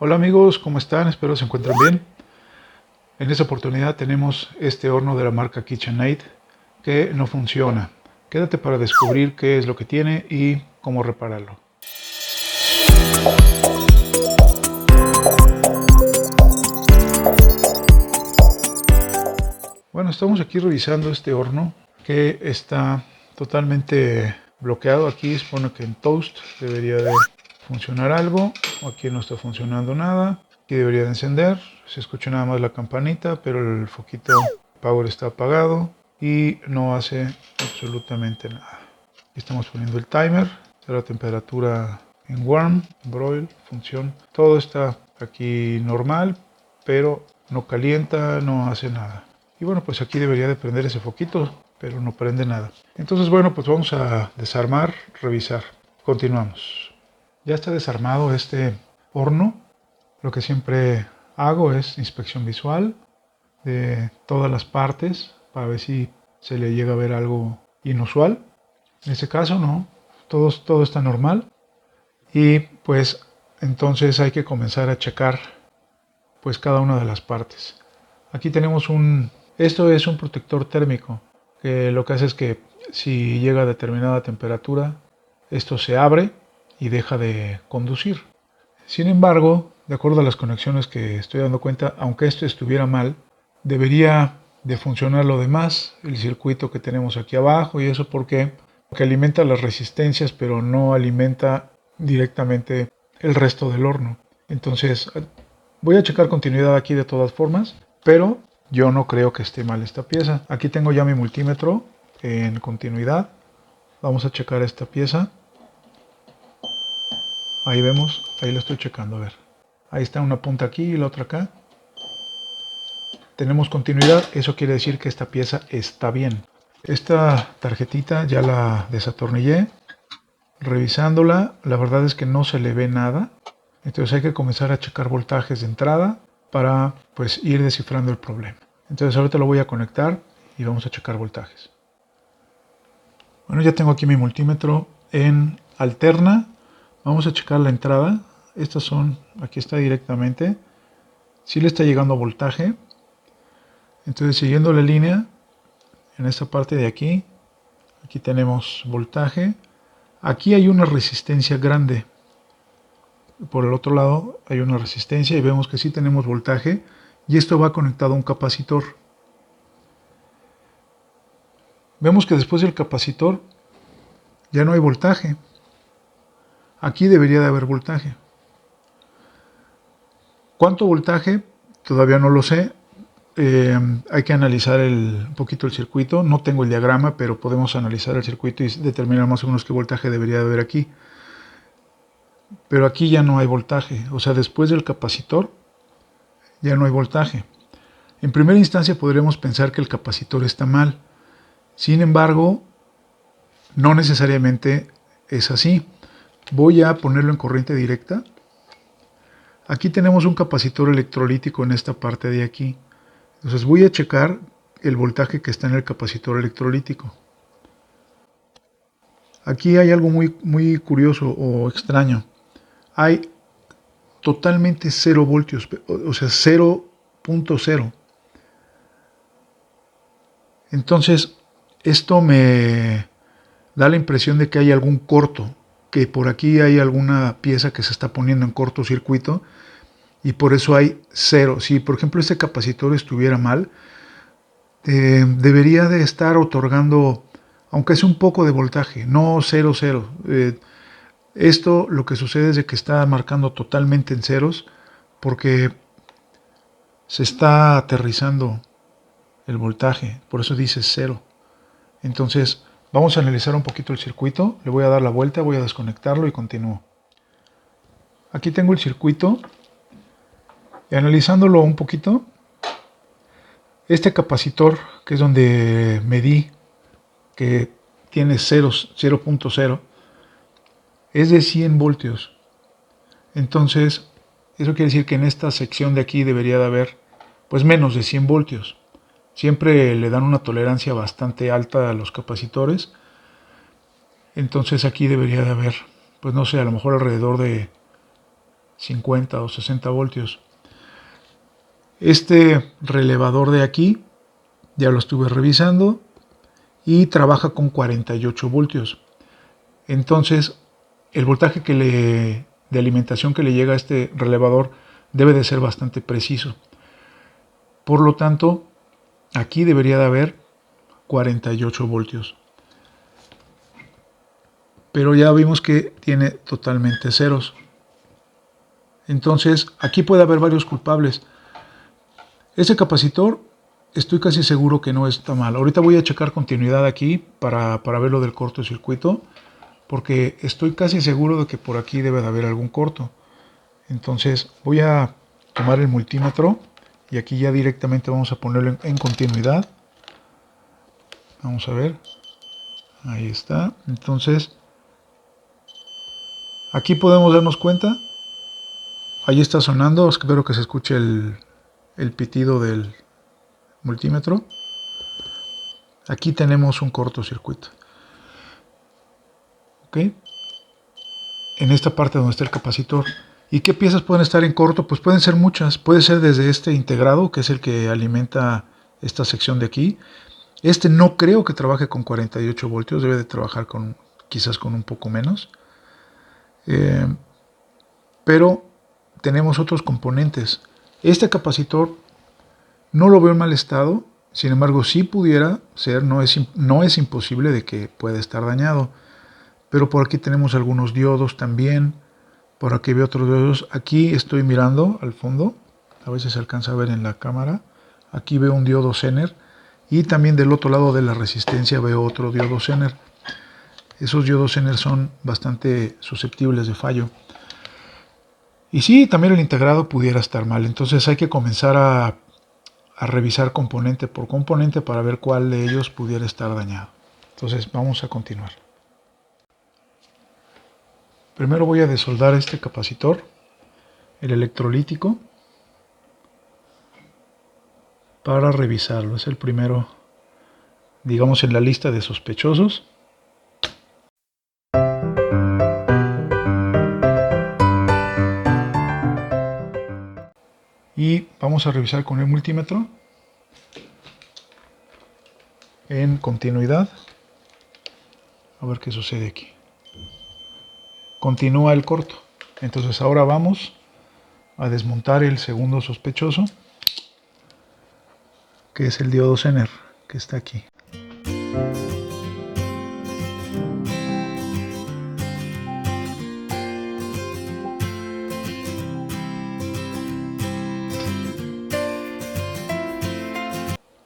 Hola amigos, ¿cómo están? Espero se encuentren bien. En esta oportunidad tenemos este horno de la marca KitchenAid que no funciona. Quédate para descubrir qué es lo que tiene y cómo repararlo. Bueno, estamos aquí revisando este horno que está totalmente bloqueado. Aquí supone que en toast debería de funcionar algo. Aquí no está funcionando nada. Aquí debería de encender. Se escucha nada más la campanita, pero el foquito power está apagado y no hace absolutamente nada. Aquí estamos poniendo el timer. Está la temperatura en warm, broil, función. Todo está aquí normal, pero no calienta, no hace nada. Y bueno, pues aquí debería de prender ese foquito, pero no prende nada. Entonces bueno, pues vamos a desarmar, revisar. Continuamos. Ya está desarmado este horno. Lo que siempre hago es inspección visual de todas las partes para ver si se le llega a ver algo inusual. En este caso no, todo está normal. Y pues entonces hay que comenzar a checar pues cada una de las partes. Aquí tenemos esto es un protector térmico, que lo que hace es que si llega a determinada temperatura, esto se abre y deja de conducir. Sin embargo, de acuerdo a las conexiones que estoy dando cuenta, aunque esto estuviera mal, debería de funcionar lo demás, el circuito que tenemos aquí abajo y eso porque alimenta las resistencias, pero no alimenta directamente el resto del horno. Entonces, voy a checar continuidad aquí de todas formas, pero yo no creo que esté mal esta pieza. Aquí tengo ya mi multímetro en continuidad. Vamos a checar esta pieza. Ahí vemos, ahí lo estoy checando, a ver. Ahí está una punta aquí y la otra acá. Tenemos continuidad, eso quiere decir que esta pieza está bien. Esta tarjetita ya la desatornillé. Revisándola, la verdad es que no se le ve nada. Entonces hay que comenzar a checar voltajes de entrada para pues ir descifrando el problema. Entonces ahorita lo voy a conectar y vamos a checar voltajes. Bueno, ya tengo aquí mi multímetro en alterna. Vamos a checar la entrada. Estas son, aquí está directamente. Si le está llegando voltaje. Entonces siguiendo la línea, en esta parte de aquí, aquí tenemos voltaje. Aquí hay una resistencia grande. Por el otro lado hay una resistencia y vemos que sí tenemos voltaje. Y esto va conectado a un capacitor. Vemos que después del capacitor ya no hay voltaje. Aquí debería de haber voltaje. ¿Cuánto voltaje? Todavía no lo sé. Hay que analizar un poquito el circuito. No tengo el diagrama, pero podemos analizar el circuito y determinar más o menos qué voltaje debería de haber aquí. Pero aquí ya no hay voltaje. O sea, después del capacitor ya no hay voltaje. En primera instancia podríamos pensar que el capacitor está mal. Sin embargo, no necesariamente es así. Voy a ponerlo en corriente directa. Aquí tenemos un capacitor electrolítico en esta parte de aquí. Entonces voy a checar el voltaje que está en el capacitor electrolítico. Aquí hay algo muy curioso o extraño. Hay totalmente 0 voltios, o sea 0.0. Entonces esto me da la impresión de que hay algún corto, que por aquí hay alguna pieza que se está poniendo en cortocircuito y por eso hay 0. Si por ejemplo este capacitor estuviera mal, debería de estar otorgando, aunque es un poco de voltaje, no 0,0. Esto lo que sucede es de que está marcando totalmente en ceros porque se está aterrizando el voltaje, por eso dice 0. Entonces vamos a analizar un poquito el circuito, le voy a dar la vuelta, voy a desconectarlo y continúo. Aquí tengo el circuito y analizándolo un poquito, este capacitor que es donde medí que tiene 0.0 es de 100 voltios. Entonces eso quiere decir que en esta sección de aquí debería de haber pues menos de 100 voltios. Siempre le dan una tolerancia bastante alta a los capacitores. Entonces aquí debería de haber, pues no sé, a lo mejor alrededor de 50 o 60 voltios. Este relevador de aquí ya lo estuve revisando y trabaja con 48 voltios. Entonces, el voltaje de alimentación que le llega a este relevador debe de ser bastante preciso. Por lo tanto, aquí debería de haber 48 voltios. Pero ya vimos que tiene totalmente ceros. Entonces, aquí puede haber varios culpables. Ese capacitor, estoy casi seguro que no está mal. Ahorita voy a checar continuidad aquí para ver lo del cortocircuito, porque estoy casi seguro de que por aquí debe de haber algún corto. Entonces, voy a tomar el multímetro y aquí ya directamente vamos a ponerlo en continuidad. Vamos a ver. Ahí está. Entonces, aquí podemos darnos cuenta. Ahí está sonando. Espero que se escuche el pitido del multímetro. Aquí tenemos un cortocircuito. ¿Ok? En esta parte donde está el capacitor. ¿Y qué piezas pueden estar en corto? Pues pueden ser muchas. Puede ser desde este integrado, que es el que alimenta esta sección de aquí. Este no creo que trabaje con 48 voltios. Debe de trabajar quizás con un poco menos. Pero tenemos otros componentes. Este capacitor no lo veo en mal estado. Sin embargo, si pudiera ser, no es imposible de que pueda estar dañado. Pero por aquí tenemos algunos diodos también. Por aquí veo otros diodos. Aquí estoy mirando al fondo. A veces se alcanza a ver en la cámara. Aquí veo un diodo Zener. Y también del otro lado de la resistencia veo otro diodo Zener. Esos diodos Zener son bastante susceptibles de fallo. Y sí, también el integrado pudiera estar mal. Entonces hay que comenzar a revisar componente por componente para ver cuál de ellos pudiera estar dañado. Entonces vamos a continuar. Primero voy a desoldar este capacitor, el electrolítico, para revisarlo. Es el primero, digamos, en la lista de sospechosos. Y vamos a revisar con el multímetro en continuidad. A ver qué sucede aquí. Continúa el corto. Entonces ahora vamos a desmontar el segundo sospechoso, que es el diodo Zener, que está aquí.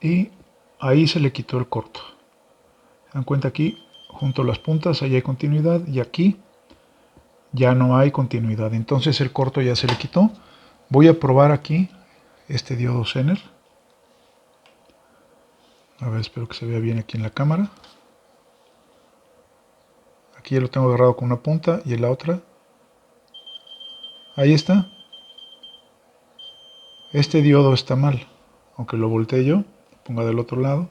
Y ahí se le quitó el corto. Se dan cuenta aquí, junto a las puntas, ahí hay continuidad, y aquí ya no hay continuidad. Entonces el corto ya se le quitó. Voy a probar aquí este diodo Zener. A ver, espero que se vea bien aquí en la cámara. Aquí ya lo tengo agarrado con una punta y en la otra. Ahí está. Este diodo está mal. Aunque lo voltee yo, lo ponga del otro lado.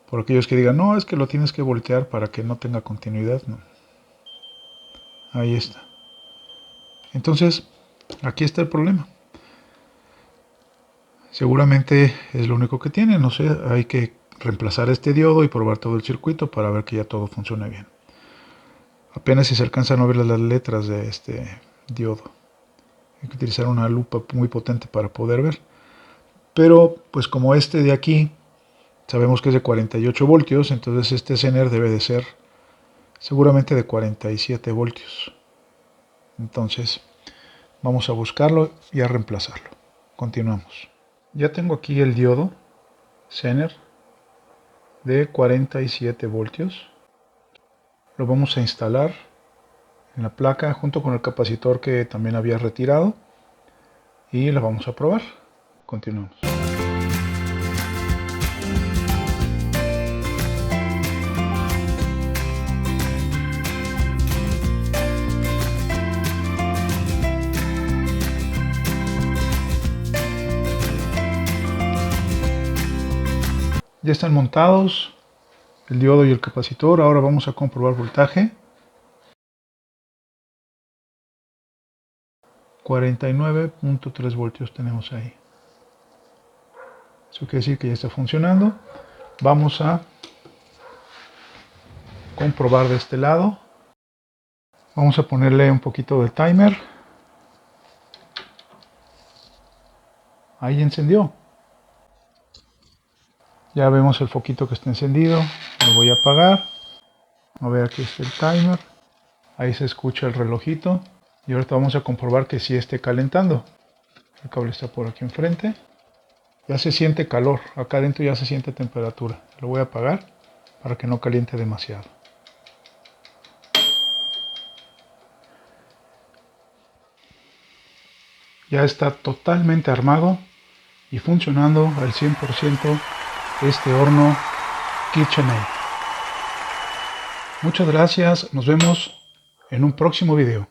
Por aquellos que digan, no, es que lo tienes que voltear para que no tenga continuidad. No. Ahí está. Entonces, aquí está el problema. Seguramente es lo único que tiene. No sé, hay que reemplazar este diodo y probar todo el circuito para ver que ya todo funcione bien. Apenas si se alcanzan a ver las letras de este diodo. Hay que utilizar una lupa muy potente para poder ver. Pero pues como este de aquí sabemos que es de 48 voltios, entonces este Zener debe de ser seguramente de 47 voltios. Entonces vamos a buscarlo y a reemplazarlo. Continuamos. Ya tengo aquí el diodo Zener de 47 voltios. Lo vamos a instalar en la placa junto con el capacitor que también había retirado y lo vamos a probar. Continuamos. Ya están montados el diodo y el capacitor. Ahora vamos a comprobar voltaje. 49.3 voltios tenemos ahí. Eso quiere decir que ya está funcionando. Vamos a comprobar de este lado. Vamos a ponerle un poquito de timer. Ahí encendió. Ya vemos el foquito que está encendido. Lo voy a apagar. A ver, aquí está el timer. Ahí se escucha el relojito. Y ahorita vamos a comprobar que sí esté calentando. El cable está por aquí enfrente. Ya se siente calor. Acá adentro ya se siente temperatura. Lo voy a apagar para que no caliente demasiado. Ya está totalmente armado y funcionando al 100% este horno KitchenAid. Muchas gracias, nos vemos en un próximo video.